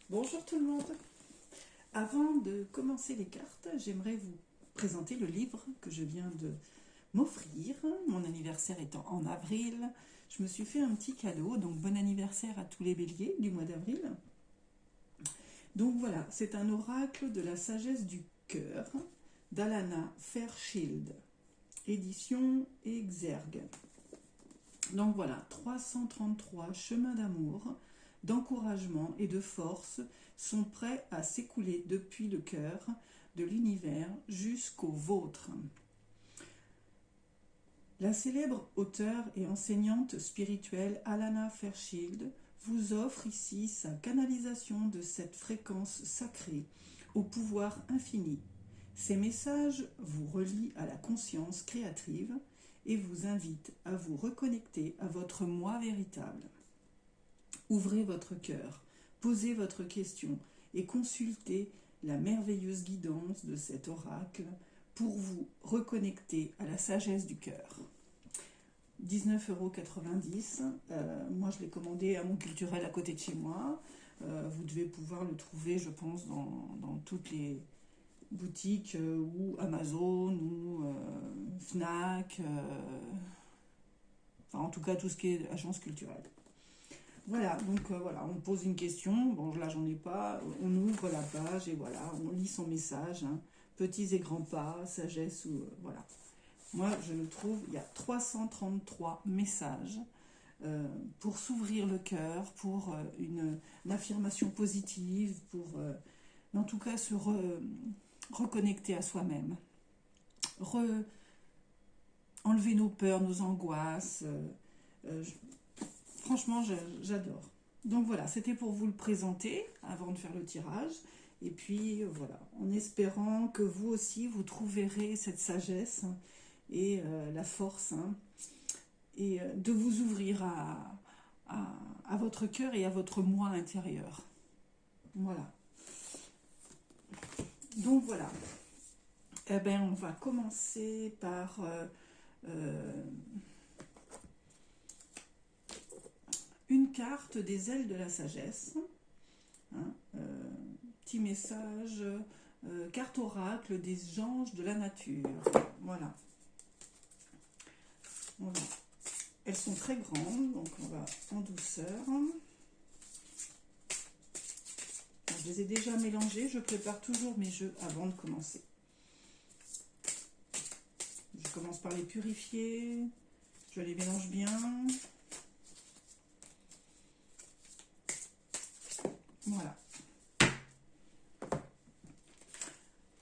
Bonjour tout le monde. Avant de commencer les cartes, j'aimerais vous présenter le livre que je viens de m'offrir. Mon anniversaire étant en avril, je me suis fait un petit cadeau, donc bon anniversaire à tous les béliers du mois d'avril. Donc voilà, c'est un oracle de la sagesse du cœur d'Alana Fairchild, édition Exergue. Donc voilà, 333 chemins d'amour, d'encouragement et de force sont prêts à s'écouler depuis le cœur de l'univers jusqu'au vôtre. La célèbre auteure et enseignante spirituelle Alana Fairchild vous offre ici sa canalisation de cette fréquence sacrée au pouvoir infini. Ces messages vous relient à la conscience créative et vous invitent à vous reconnecter à votre moi véritable. Ouvrez votre cœur, posez votre question et consultez la merveilleuse guidance de cet oracle pour vous reconnecter à la sagesse du cœur. 19,90 €. Moi, je l'ai commandé à mon culturel à côté de chez moi. Vous devez pouvoir le trouver, je pense, dans toutes les boutiques ou Amazon ou Fnac. Enfin, en tout cas, tout ce qui est agence culturelle. Voilà, donc voilà, on pose une question. Bon, là, j'en ai pas. On ouvre la page et voilà, on lit son message. Hein. Petits et grands pas, sagesse ou voilà. Moi, je le trouve, il y a 333 messages pour s'ouvrir le cœur, pour une affirmation positive, pour en tout cas se reconnecter à soi-même. Enlever nos peurs, nos angoisses. Franchement, j'adore. Donc voilà, c'était pour vous le présenter avant de faire le tirage. Et puis voilà, en espérant que vous aussi, vous trouverez cette sagesse et la force, hein, et de vous ouvrir à votre cœur et à votre moi intérieur. Voilà. Donc voilà. Eh bien, on va commencer par une carte des ailes de la sagesse. Hein, petit message, carte oracle des anges de la nature. Voilà. Elles sont très grandes, donc on va en douceur. Je les ai déjà mélangées, je prépare toujours mes jeux avant de commencer. Je commence par les purifier, je les mélange bien. Voilà.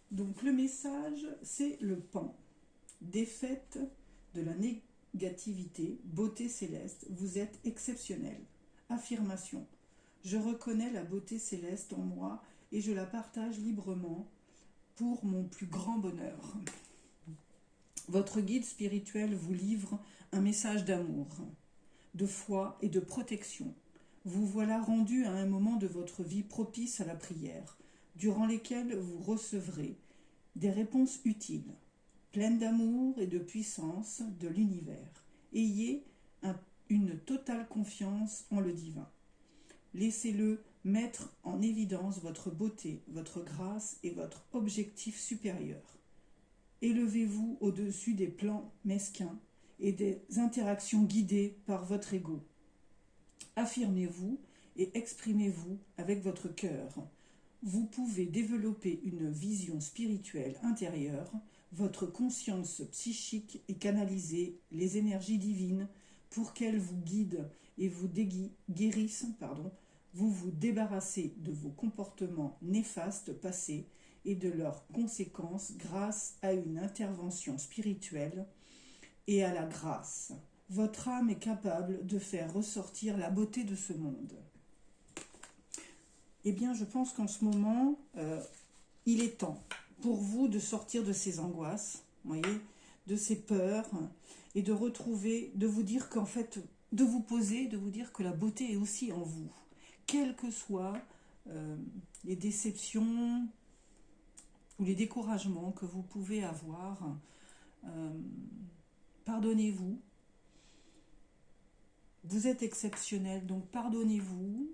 Donc le message, c'est le pan. Défaite de la négativité, beauté céleste, vous êtes exceptionnel. Affirmation. Je reconnais la beauté céleste en moi et je la partage librement pour mon plus grand bonheur. Votre guide spirituel vous livre un message d'amour, de foi et de protection. Vous voilà rendu à un moment de votre vie propice à la prière, durant lesquels vous recevrez des réponses utiles, pleines d'amour et de puissance de l'univers. Ayez une totale confiance en le divin. Laissez-le mettre en évidence votre beauté, votre grâce et votre objectif supérieur. Élevez-vous au-dessus des plans mesquins et des interactions guidées par votre ego. Affirmez-vous et exprimez-vous avec votre cœur. Vous pouvez développer une vision spirituelle intérieure, votre conscience psychique et canaliser les énergies divines pour qu'elles vous guident et vous guérissent. Vous vous débarrassez de vos comportements néfastes passés et de leurs conséquences grâce à une intervention spirituelle et à la grâce. Votre âme est capable de faire ressortir la beauté de ce monde. Eh bien, je pense qu'en ce moment, il est temps pour vous de sortir de ces angoisses, voyez, de ces peurs, et de retrouver, de vous dire qu'en fait, de vous poser, de vous dire que la beauté est aussi en vous. Quelles que soient les déceptions ou les découragements que vous pouvez avoir, pardonnez-vous. Vous êtes exceptionnel, donc pardonnez-vous.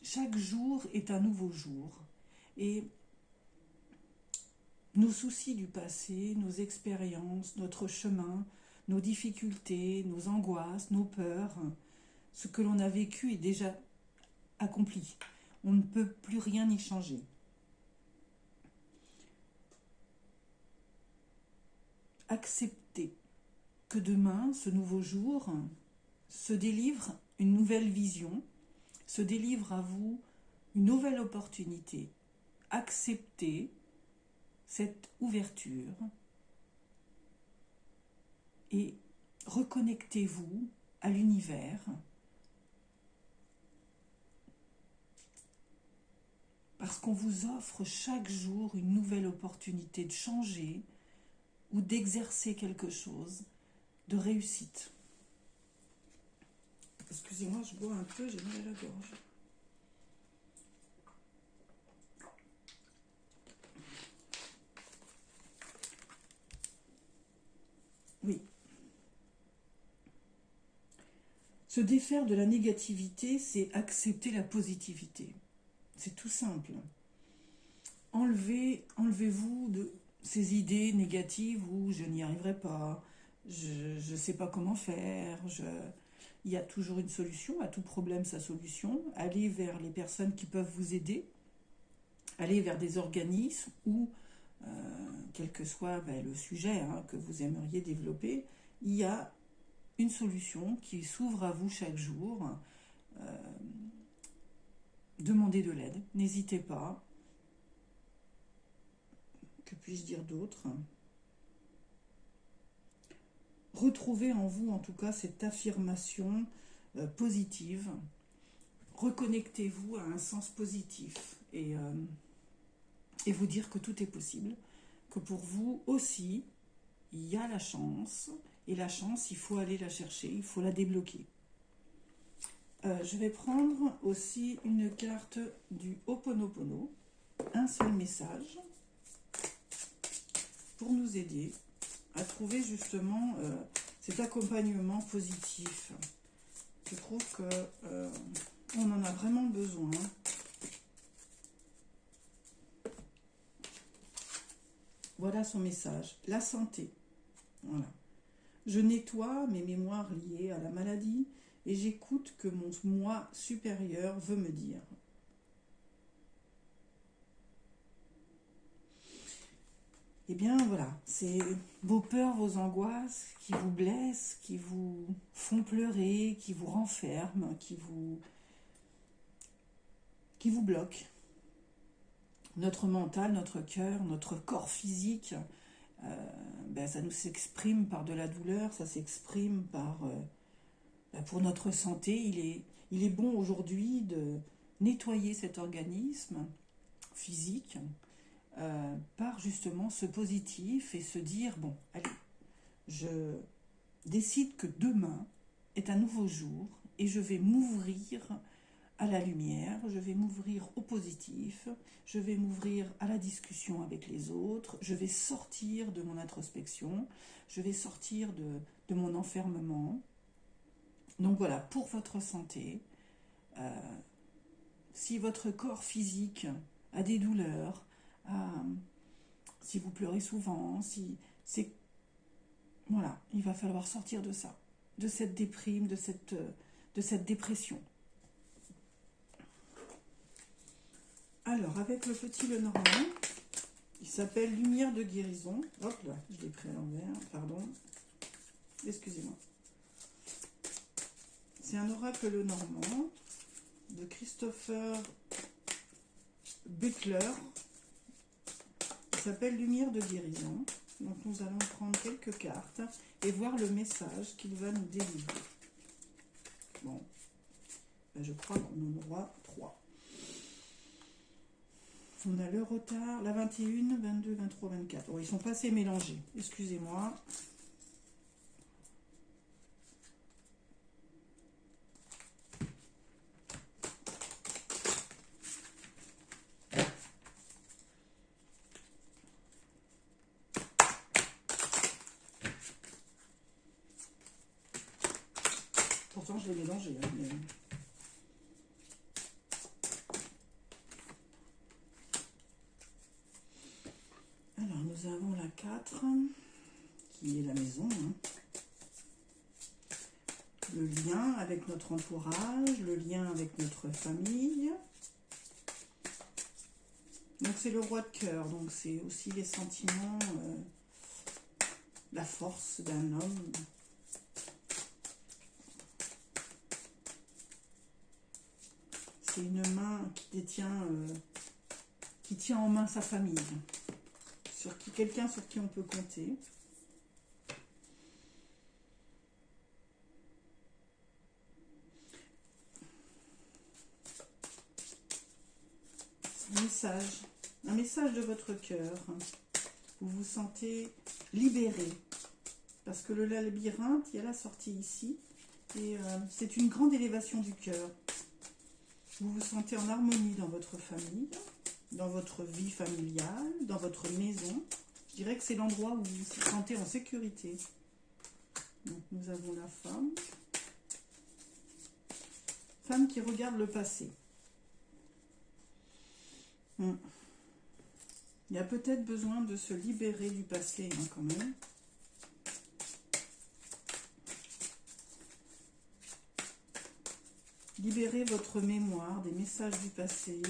chaque jour est un nouveau jour. Et nos soucis du passé, nos expériences, notre chemin, nos difficultés, nos angoisses, nos peurs, ce que l'on a vécu est déjà accompli. On ne peut plus rien y changer. Acceptez que demain, ce nouveau jour, se délivre une nouvelle vision, se délivre à vous une nouvelle opportunité. Acceptez cette ouverture et reconnectez-vous à l'univers parce qu'on vous offre chaque jour une nouvelle opportunité de changer ou d'exercer quelque chose de réussite. Excusez-moi, je bois un peu, j'ai mal à la gorge. Oui. Se défaire de la négativité, c'est accepter la positivité. C'est tout simple. Enlevez-vous de ces idées négatives où je n'y arriverai pas, je ne sais pas comment faire, il y a toujours une solution, à tout problème sa solution. Allez vers les personnes qui peuvent vous aider, allez vers des organismes ou, quel que soit le sujet que vous aimeriez développer, il y a une solution qui s'ouvre à vous chaque jour. Demandez de l'aide, n'hésitez pas. Que puis-je dire d'autre? Retrouvez en vous, en tout cas, cette affirmation positive. Reconnectez-vous à un sens positif et vous dire que tout est possible, que pour vous aussi, il y a la chance, et la chance, il faut aller la chercher, il faut la débloquer. Je vais prendre aussi une carte du Ho'oponopono, un seul message, pour nous aider à trouver justement cet accompagnement positif. Je trouve que on en a vraiment besoin. Voilà son message. La santé. Voilà. Je nettoie mes mémoires liées à la maladie et j'écoute que mon moi supérieur veut me dire. Eh bien voilà, c'est vos peurs, vos angoisses qui vous blessent, qui vous font pleurer, qui vous renferment, qui vous bloquent. Notre mental, notre cœur, notre corps physique, ça nous s'exprime par de la douleur, ça s'exprime par pour notre santé. Il est bon aujourd'hui de nettoyer cet organisme physique par justement ce positif et se dire, bon, allez, je décide que demain est un nouveau jour et je vais m'ouvrir à la lumière, je vais m'ouvrir au positif, je vais m'ouvrir à la discussion avec les autres, je vais sortir de mon introspection, je vais sortir de mon enfermement. Donc voilà, pour votre santé, si votre corps physique a des douleurs, si vous pleurez souvent, voilà, il va falloir sortir de ça, de cette déprime, de cette dépression. Alors, avec le petit Lenormand, il s'appelle Lumière de guérison. Hop là, je l'ai pris à l'envers, pardon. Excusez-moi. C'est un oracle Lenormand de Christopher Butler. Il s'appelle Lumière de guérison. Donc, nous allons prendre quelques cartes et voir le message qu'il va nous délivrer. Bon, je crois qu'on en aura 3. On a le retard, la 21, 22, 23, 24. Oh, ils sont pas assez mélangés, excusez-moi. Pourtant, je l'ai mélangé. Hein, mais... nous avons la 4, qui est la maison. Hein. Le lien avec notre entourage, le lien avec notre famille. Donc c'est le roi de cœur, donc c'est aussi les sentiments, la force d'un homme. C'est une main qui tient en main sa famille, quelqu'un sur qui on peut compter. Un message de votre cœur. Vous vous sentez libéré. Parce que le labyrinthe, il y a la sortie ici. Et c'est une grande élévation du cœur. Vous vous sentez en harmonie dans votre famille, dans votre vie familiale, dans votre maison. Je dirais que c'est l'endroit où vous vous sentez en sécurité. Donc nous avons la femme. Femme qui regarde le passé. Il y a peut-être besoin de se libérer du passé, hein, quand même. Libérez votre mémoire des messages du passé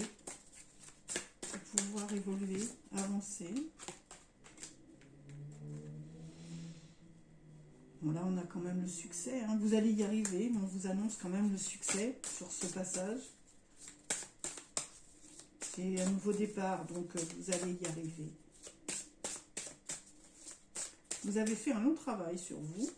pour pouvoir évoluer, avancer. Bon, là, on a quand même le succès. Hein. Vous allez y arriver, mais on vous annonce quand même le succès sur ce passage. C'est un nouveau départ, donc vous allez y arriver. Vous avez fait un long travail sur vous.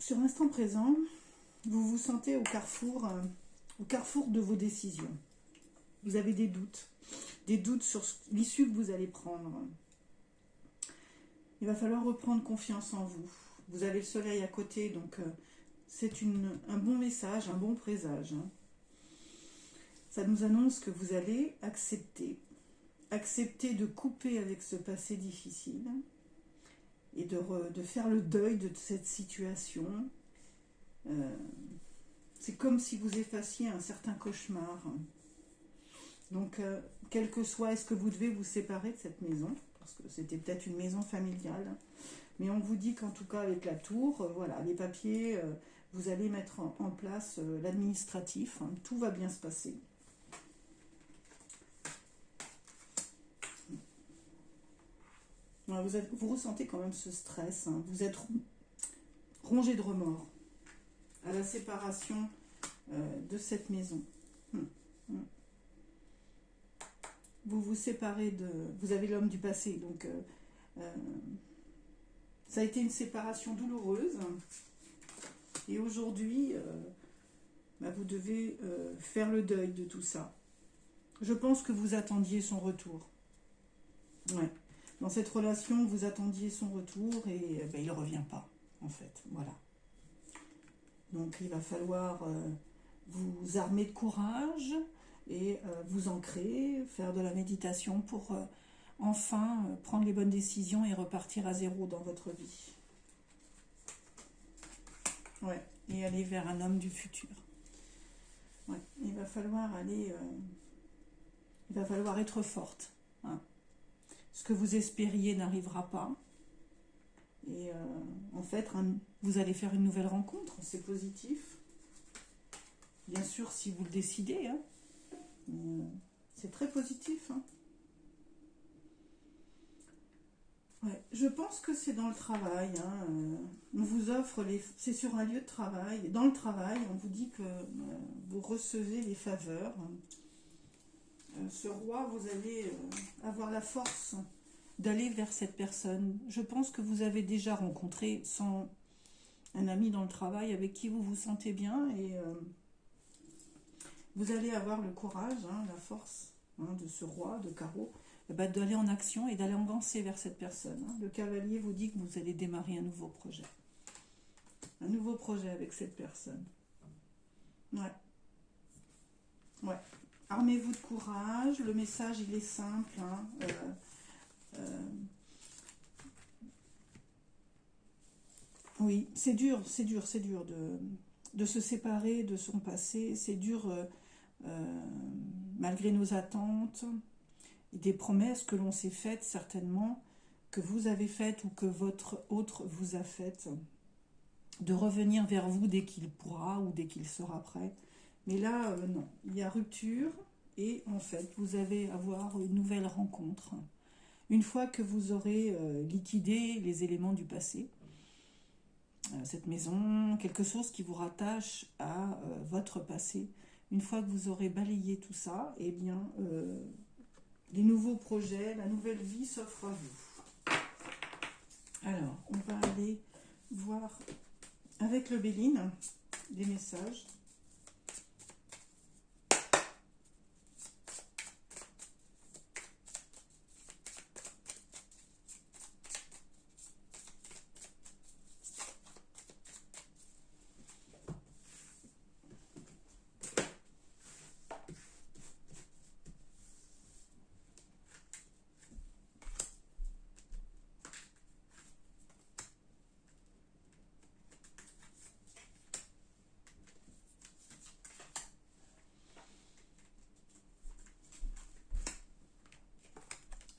Sur l'instant présent, vous vous sentez au carrefour de vos décisions. Vous avez des doutes sur l'issue que vous allez prendre. Il va falloir reprendre confiance en vous. Vous avez le soleil à côté, donc c'est un bon message, un bon présage. Hein. Ça nous annonce que vous allez accepter de couper avec ce passé difficile et de faire le deuil de cette situation. C'est comme si vous effaciez un certain cauchemar. Donc, quel que soit, est-ce que vous devez vous séparer de cette maison, parce que c'était peut-être une maison familiale, mais on vous dit qu'en tout cas avec la tour, voilà, les papiers, vous allez mettre en place l'administratif, hein, tout va bien se passer. Vous ressentez quand même ce stress, hein. Vous êtes rongé de remords à la séparation de cette maison. Vous vous séparez vous avez l'homme du passé, donc ça a été une séparation douloureuse. Et aujourd'hui, vous devez faire le deuil de tout ça. Je pense que vous attendiez son retour. Ouais. Dans cette relation, vous attendiez son retour et il ne revient pas, en fait. Voilà. Donc, il va falloir vous armer de courage et vous ancrer, faire de la méditation pour enfin prendre les bonnes décisions et repartir à zéro dans votre vie. Ouais, et aller vers un homme du futur. Ouais, il va falloir être forte. Hein. Ce que vous espériez n'arrivera pas. Et en fait, vous allez faire une nouvelle rencontre, c'est positif. Bien sûr, si vous le décidez, hein. C'est très positif. Hein. Ouais, je pense que c'est dans le travail. Hein. On vous offre c'est sur un lieu de travail. Dans le travail, on vous dit que vous recevez les faveurs. Ce roi, vous allez avoir la force d'aller vers cette personne. Je pense que vous avez déjà rencontré un ami dans le travail avec qui vous vous sentez bien et vous allez avoir le courage, hein, la force de ce roi de carreau, d'aller en action et d'aller avancer vers cette personne. Hein. Le cavalier vous dit que vous allez démarrer un nouveau projet. Un nouveau projet avec cette personne. Ouais. Ouais. Armez-vous de courage. Le message, il est simple. Hein. Oui, c'est dur de se séparer de son passé. C'est dur malgré nos attentes et des promesses que l'on s'est faites certainement, que vous avez faites ou que votre autre vous a faites, de revenir vers vous dès qu'il pourra ou dès qu'il sera prêt. Mais là, non, il y a rupture et en fait, vous allez avoir une nouvelle rencontre. Une fois que vous aurez liquidé les éléments du passé, cette maison, quelque chose qui vous rattache à votre passé, une fois que vous aurez balayé tout ça, eh bien, les nouveaux projets, la nouvelle vie s'offre à vous. Alors, on va aller voir avec le Béline des messages.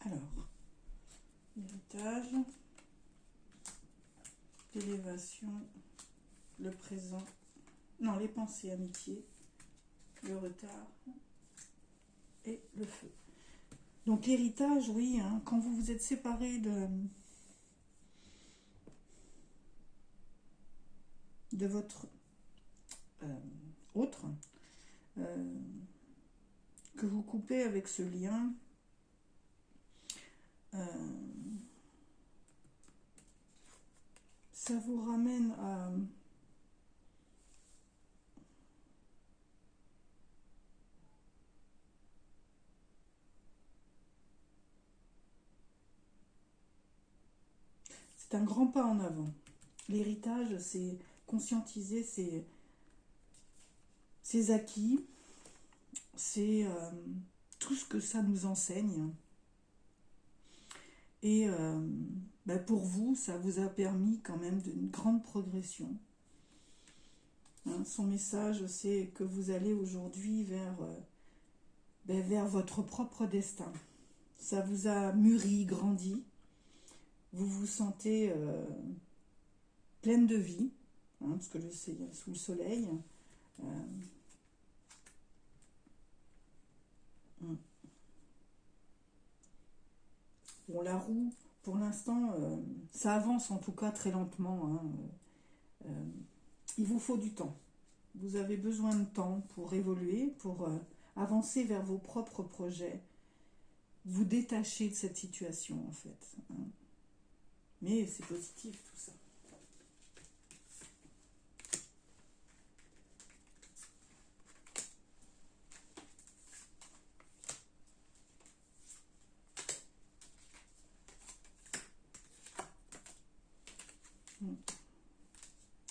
Alors, l'héritage, l'élévation, le présent, non, les pensées, amitié, le retard et le feu. Donc l'héritage, oui, hein, quand vous vous êtes séparés de votre autre, que vous coupez avec ce lien, ça vous ramène à c'est un grand pas en avant. L'héritage, c'est conscientiser ses acquis, c'est tout ce que ça nous enseigne. Et pour vous, ça vous a permis quand même d'une grande progression. Hein, son message, c'est que vous allez aujourd'hui vers votre propre destin. Ça vous a mûri, grandi. Vous vous sentez pleine de vie, hein, parce que c'est sous le soleil. Bon, la roue, pour l'instant, ça avance en tout cas très lentement. Hein. Il vous faut du temps. Vous avez besoin de temps pour évoluer, pour avancer vers vos propres projets, vous détacher de cette situation en fait. Hein. Mais c'est positif tout ça.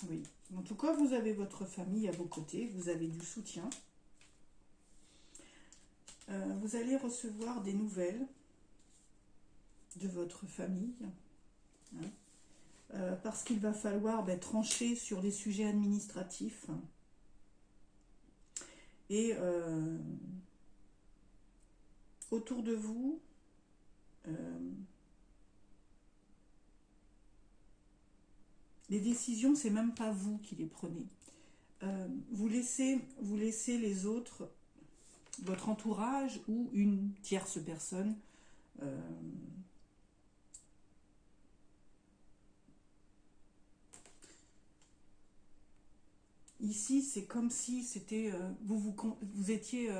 Oui. En tout cas, vous avez votre famille à vos côtés, vous avez du soutien. Vous allez recevoir des nouvelles de votre famille. Hein, parce qu'il va falloir trancher sur les sujets administratifs. Et autour de vous, les décisions, c'est même pas vous qui les prenez. Vous laissez les autres, votre entourage ou une tierce personne ici, c'est comme si c'était vous étiez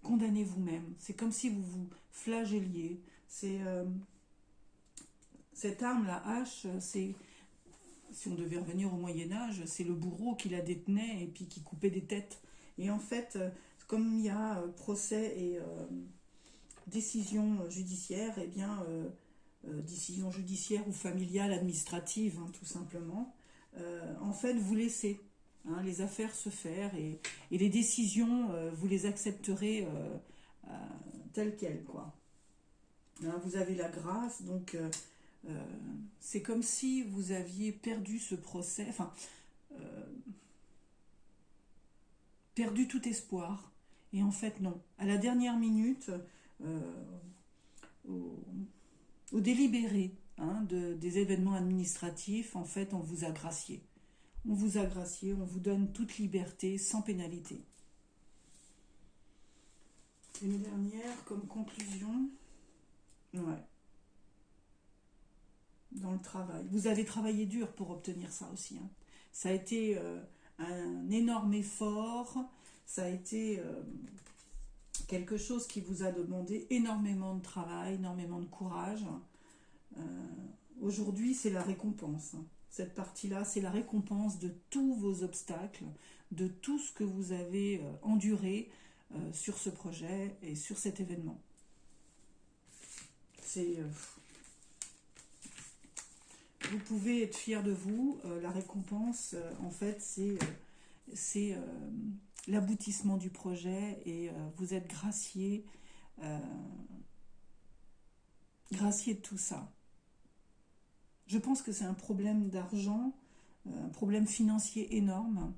condamné vous-même. C'est comme si vous vous flagelliez. C'est cette arme, la hache, c'est, si on devait revenir au Moyen-Âge, c'est le bourreau qui la détenait et puis qui coupait des têtes. Et en fait, comme il y a procès et décision judiciaire, eh bien, décision judiciaire ou familiale, administrative, hein, tout simplement, en fait, vous laissez hein, les affaires se faire et les décisions, vous les accepterez telles quelles, quoi. Hein, vous avez la grâce, donc c'est comme si vous aviez perdu ce procès, enfin, perdu tout espoir. Et en fait, non. À la dernière minute, au, au délibéré hein, des événements administratifs, en fait, on vous a gracié. On vous a gracié, on vous donne toute liberté, sans pénalité. Une dernière comme conclusion. Ouais. Dans le travail. Vous avez travaillé dur pour obtenir ça aussi. Hein. Ça a été un énorme effort. Ça a été quelque chose qui vous a demandé énormément de travail, énormément de courage. Aujourd'hui, c'est la récompense. Hein. Cette partie-là, c'est la récompense de tous vos obstacles, de tout ce que vous avez enduré sur ce projet et sur cet événement. C'est... vous pouvez être fier de vous. La récompense, en fait, c'est l'aboutissement du projet et vous êtes gracié de tout ça. Je pense que c'est un problème d'argent, un problème financier énorme.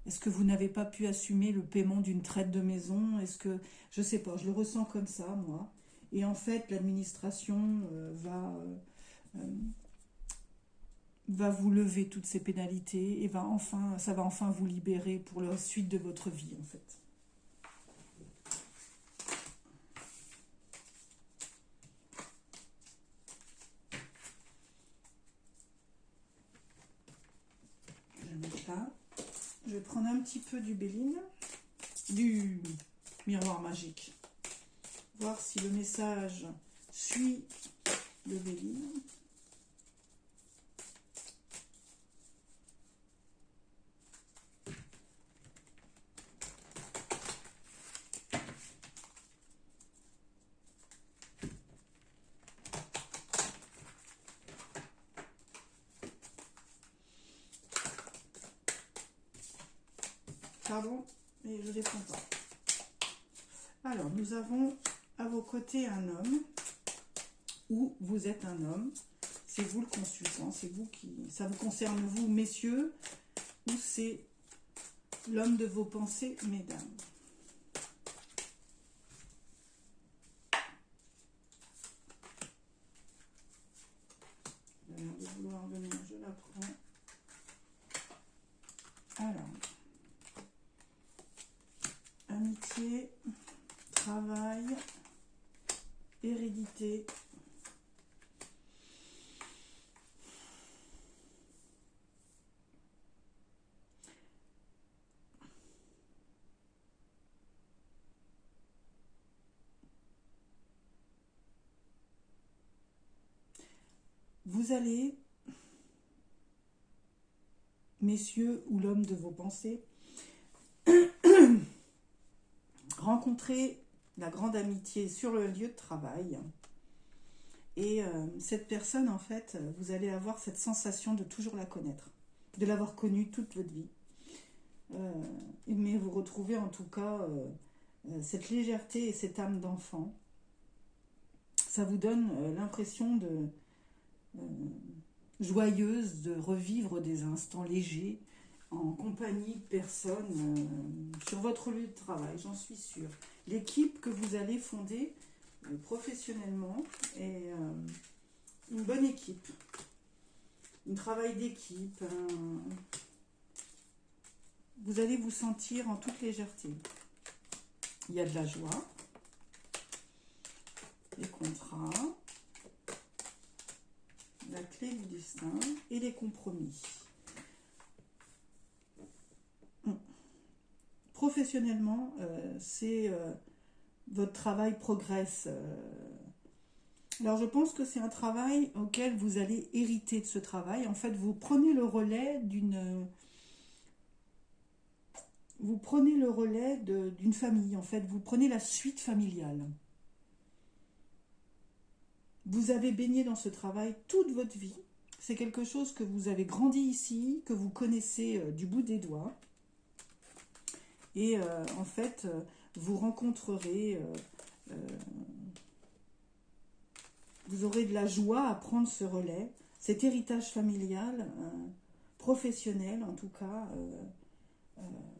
Est-ce que vous n'avez pas pu assumer le paiement d'une traite de maison? Est-ce que, je sais pas, je le ressens comme ça, moi. Et en fait, l'administration va vous lever toutes ces pénalités et ça va enfin vous libérer pour la suite de votre vie, en fait. Je vais mettre là. Je vais prendre un petit peu du Béline, du miroir magique. Voir si le message suit le Béline. Pardon, mais je ne déprends pas. Alors, nous avons à vos côtés un homme, ou vous êtes un homme, c'est vous le consultant, c'est vous qui... Ça vous concerne vous, messieurs, ou c'est l'homme de vos pensées, mesdames. De vouloir venir, je la prends. Alors... amitié, travail, hérédité, vous allez, messieurs ou l'homme de vos pensées, rencontrer la grande amitié sur le lieu de travail. Et cette personne, en fait, vous allez avoir cette sensation de toujours la connaître, de l'avoir connue toute votre vie. Mais vous retrouvez en tout cas cette légèreté et cette âme d'enfant. Ça vous donne l'impression de joyeuse de revivre des instants légers en compagnie de personnes sur votre lieu de travail, j'en suis sûre. L'équipe que vous allez fonder professionnellement est une bonne équipe, un travail d'équipe. Vous allez vous sentir en toute légèreté. Il y a de la joie, les contrats, la clé du destin et les compromis. Professionnellement, votre travail progresse. Alors je pense que c'est un travail auquel vous allez hériter de ce travail. En fait, vous prenez le relais vous prenez le relais d'une famille, en fait. Vous prenez la suite familiale. Vous avez baigné dans ce travail toute votre vie. C'est quelque chose que vous avez grandi ici, que vous connaissez du bout des doigts. Et en fait, vous rencontrerez, vous aurez de la joie à prendre ce relais, cet héritage familial, professionnel en tout cas,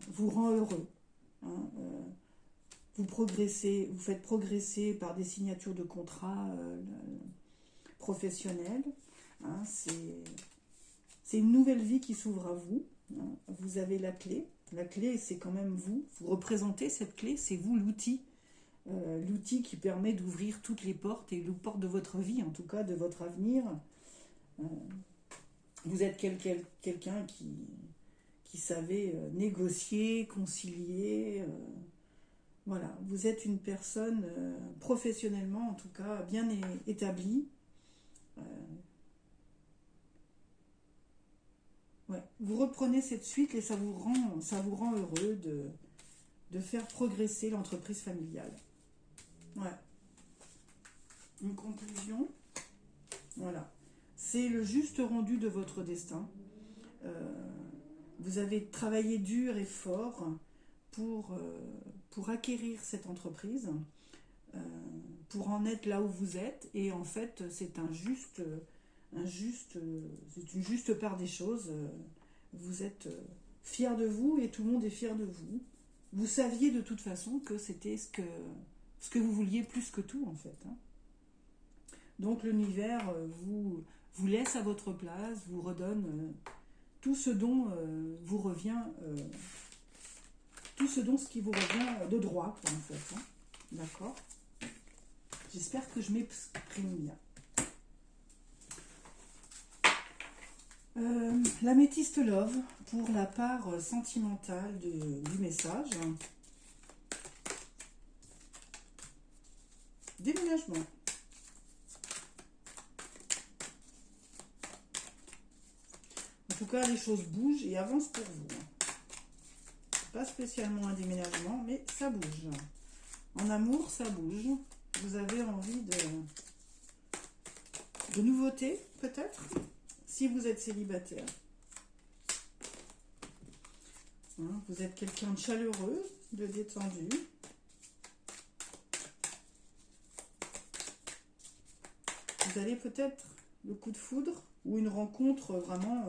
vous rend heureux. Hein, vous progressez, vous faites progresser par des signatures de contrats professionnels. Hein, c'est une nouvelle vie qui s'ouvre à vous. Hein, vous avez la clé. La clé, c'est quand même vous. Vous représentez cette clé, c'est vous l'outil. L'outil qui permet d'ouvrir toutes les portes, et les portes de votre vie, en tout cas de votre avenir. Vous êtes quelqu'un qui savait négocier, concilier. Voilà, vous êtes une personne professionnellement, en tout cas, bien établie. Ouais. Vous reprenez cette suite et ça vous rend heureux de faire progresser l'entreprise familiale. Ouais. Une conclusion. Voilà. C'est le juste rendu de votre destin. Vous avez travaillé dur et fort pour acquérir cette entreprise, pour en être là où vous êtes. Et en fait, c'est c'est une juste part des choses. Vous êtes fiers de vous et tout le monde est fier de vous. Vous saviez de toute façon que c'était ce que vous vouliez plus que tout, en fait. Hein. Donc l'univers vous laisse à votre place, vous redonne tout ce dont vous revient, ce qui vous revient de droit, quoi, en fait. Hein. D'accord ? J'espère que je m'exprime bien. L'améthyste love pour la part sentimentale du message. Déménagement. En tout cas, les choses bougent et avancent pour vous. Pas spécialement un déménagement, mais ça bouge. En amour, ça bouge. Vous avez envie de nouveautés, peut-être ? Si vous êtes célibataire, hein, vous êtes quelqu'un de chaleureux, de détendu. Vous avez peut-être le coup de foudre ou une rencontre vraiment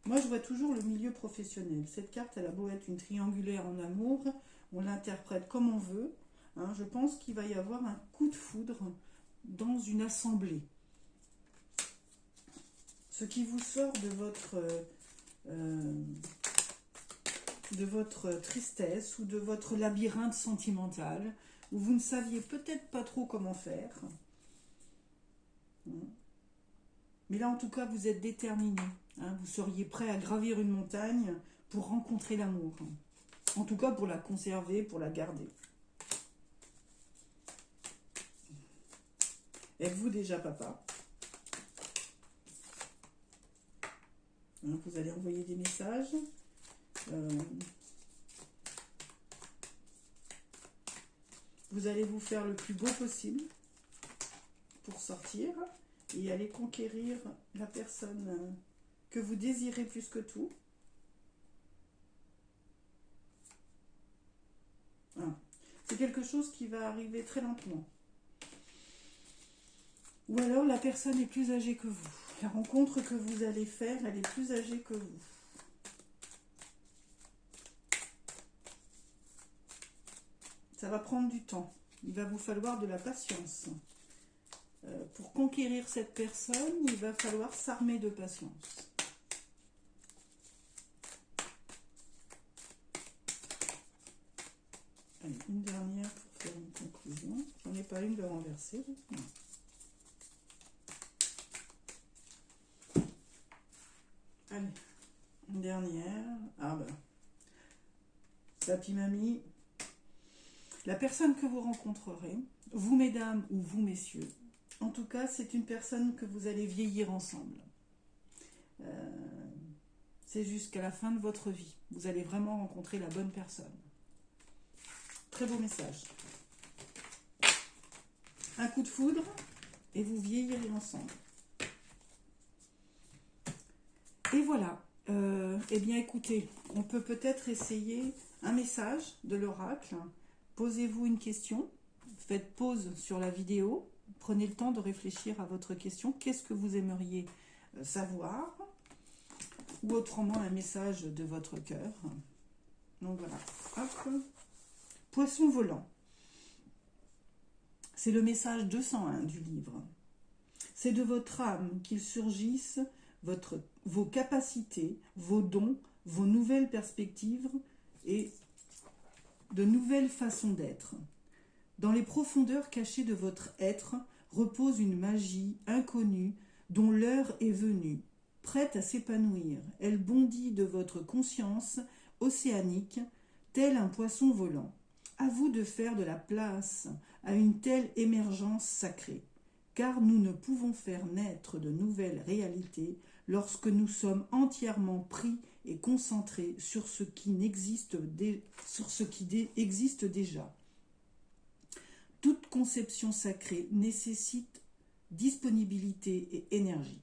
Moi, je vois toujours le milieu professionnel. Cette carte, elle a beau être une triangulaire en amour, on l'interprète comme on veut. Hein, je pense qu'il va y avoir un coup de foudre dans une assemblée. Ce qui vous sort de votre tristesse ou de votre labyrinthe sentimental, où vous ne saviez peut-être pas trop comment faire. Mais là, en tout cas, vous êtes déterminé. Hein, vous seriez prêt à gravir une montagne pour rencontrer l'amour. En tout cas, pour la conserver, pour la garder. Êtes-vous déjà papa? Hein, vous allez envoyer des messages. Vous allez vous faire le plus beau possible pour sortir et aller conquérir la personne que vous désirez plus que tout. Ah. C'est quelque chose qui va arriver très lentement. Ou alors la personne est plus âgée que vous. La rencontre que vous allez faire, elle est plus âgée que vous. Ça va prendre du temps. Il va vous falloir de la patience. Pour conquérir cette personne, il va falloir s'armer de patience. Allez, une dernière pour faire une conclusion. J'en ai pas une de renverser. Non. Allez, une dernière. Ah ben, papy, mamie. La personne que vous rencontrerez, vous mesdames ou vous messieurs, en tout cas, c'est une personne que vous allez vieillir ensemble. c'est jusqu'à la fin de votre vie. Vous allez vraiment rencontrer la bonne personne. Très beau message. Un coup de foudre et vous vieillirez ensemble. Et voilà. Eh bien, écoutez, on peut peut-être essayer un message de l'oracle. Posez-vous une question. Faites pause sur la vidéo. Prenez le temps de réfléchir à votre question. Qu'est-ce que vous aimeriez savoir? Ou autrement, un message de votre cœur. Donc voilà. Hop. Poisson volant. C'est le message 201 du livre. C'est de votre âme qu'il surgissent vos capacités, vos dons, vos nouvelles perspectives et de nouvelles façons d'être. Dans les profondeurs cachées de votre être repose une magie inconnue dont l'heure est venue, prête à s'épanouir. Elle bondit de votre conscience océanique, tel un poisson volant. À vous de faire de la place à une telle émergence sacrée, car nous ne pouvons faire naître de nouvelles réalités lorsque nous sommes entièrement pris et concentrés sur ce qui existe déjà. Toute conception sacrée nécessite disponibilité et énergie.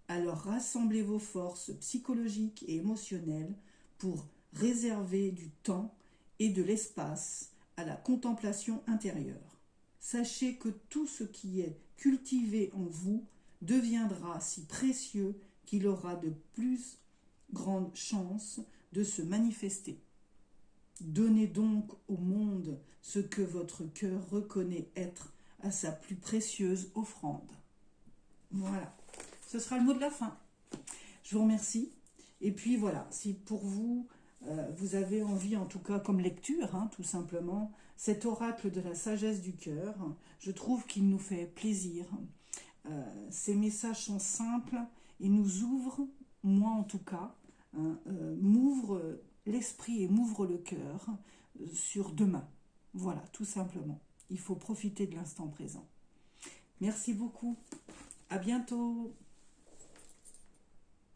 Alors rassemblez vos forces psychologiques et émotionnelles pour réserver du temps et de l'espace à la contemplation intérieure. Sachez que tout ce qui est cultivé en vous deviendra si précieux qu'il aura de plus grandes chances de se manifester. Donnez donc au monde ce que votre cœur reconnaît être à sa plus précieuse offrande. Voilà, ce sera le mot de la fin. Je vous remercie. Et puis voilà, si pour vous, vous avez envie, en tout cas comme lecture, tout simplement, cet oracle de la sagesse du cœur, je trouve qu'il nous fait plaisir. Ces messages sont simples et nous ouvrent, moi en tout cas, m'ouvrent l'esprit et m'ouvrent le cœur sur demain. Voilà, tout simplement. Il faut profiter de l'instant présent. Merci beaucoup. À bientôt.